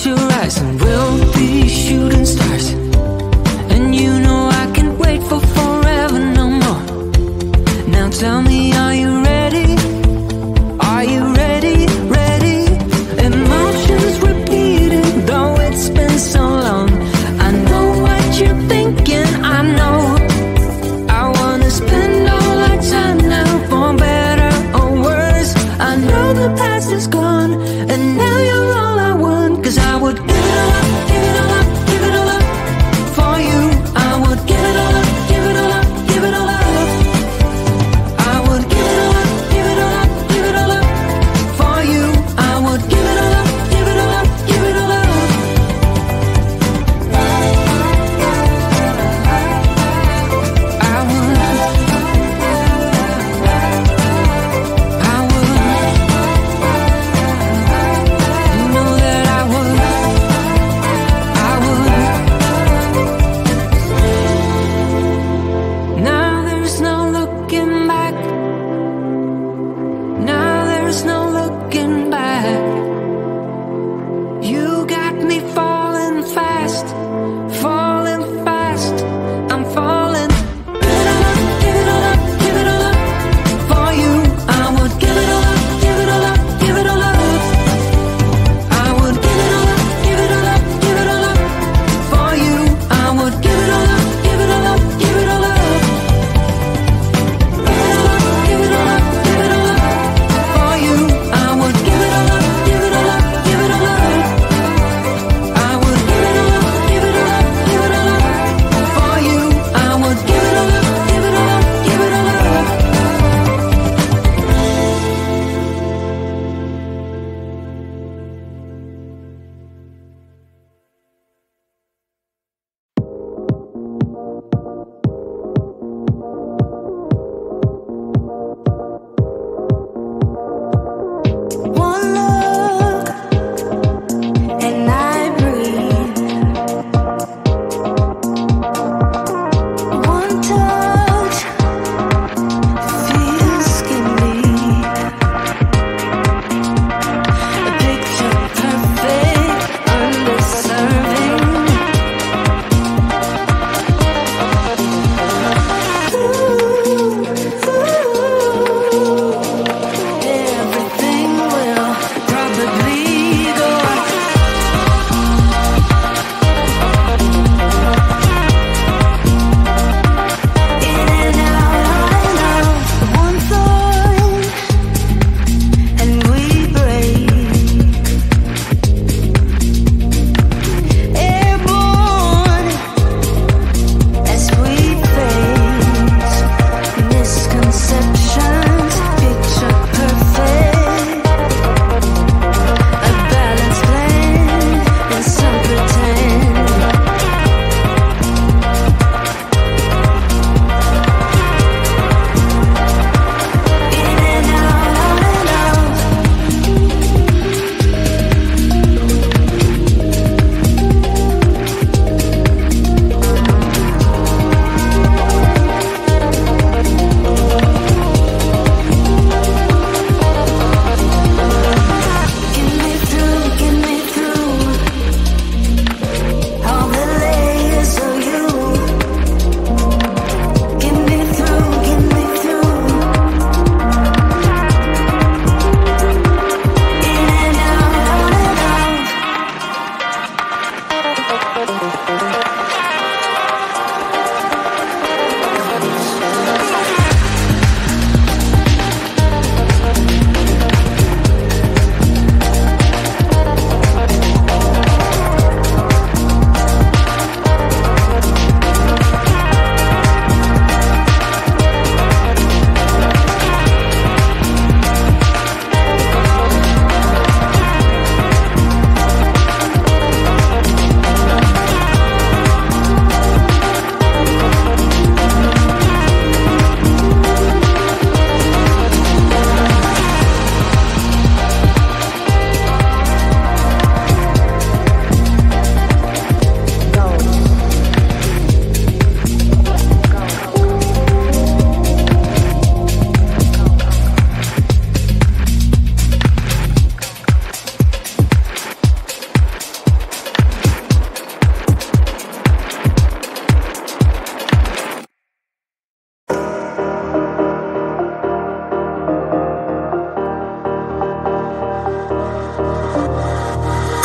close your eyes and we'll be shooting stars. And you know I can't wait for forever no more. Now tell me, are you ready? Are you ready? Ready? Emotions repeating, though it's been so long. I know what you're thinking, I know. I wanna spend all our time now, for better or worse. I know the past is gone, and now you're all I want. 'Cause I would give it all up, give it all up, give it all up for you. I would give it all up, give it all up, give it all up. I would give it all up, give it all up, give it all up for you. I would give it all up, give it all up, give it all up. I would, you know that I would. Now there's no looking back. Now there's no looking back. You got me falling fast, falling fast. I'm falling. Give it all up, give it all up, give it all up for you. I would give it all up, give it all up, give it all up. I would give it all up, give it all up, give it all up for you. I would give it all up, give it all up, give it all up. Give it all up, give it all up, give it all up for you. I would give it all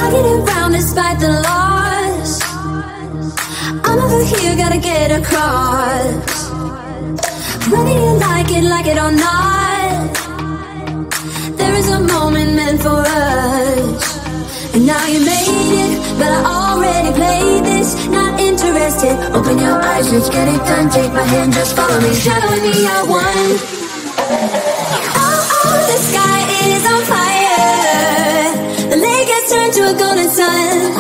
I get around despite the loss. I'm over here, gotta get across. Whether you like it or not, there is a moment meant for us. And now you made it, but I already played this. Not interested, open your eyes, let's get it done. Take my hand, just follow me, shadowing me, I won. Oh, the sky is on fire. The lake has turned to a golden sun.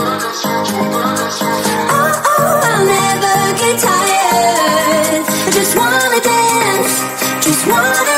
Oh, I'll never get tired. I just wanna dance, just wanna run.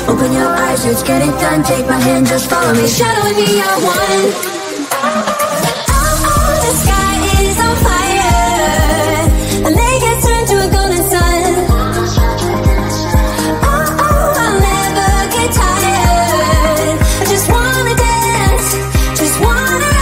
Open your eyes, let's get it done. Take my hand, just follow me, shadowing me, I won. Oh, the sky is on fire. The lake has turned to a golden sun. Oh, I'll never get tired. I just wanna dance, just wanna run.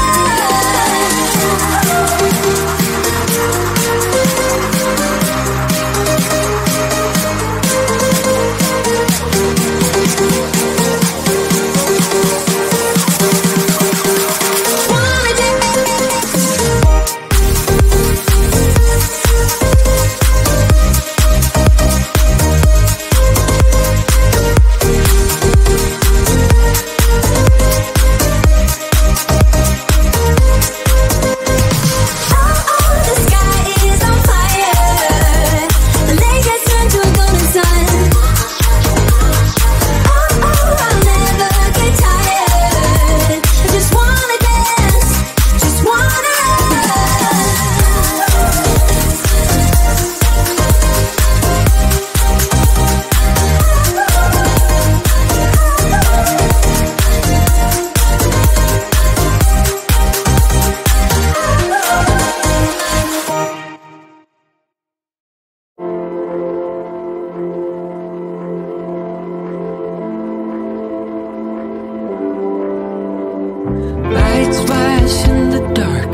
Lights flash in the dark.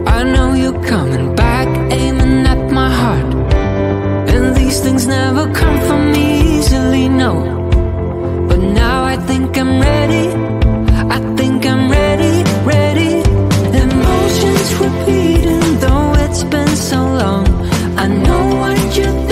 I know you're coming back, aiming at my heart. And these things never come from me easily, no. But now I think I'm ready. I think I'm ready, ready. Emotions repeating, though it's been so long. I know what you're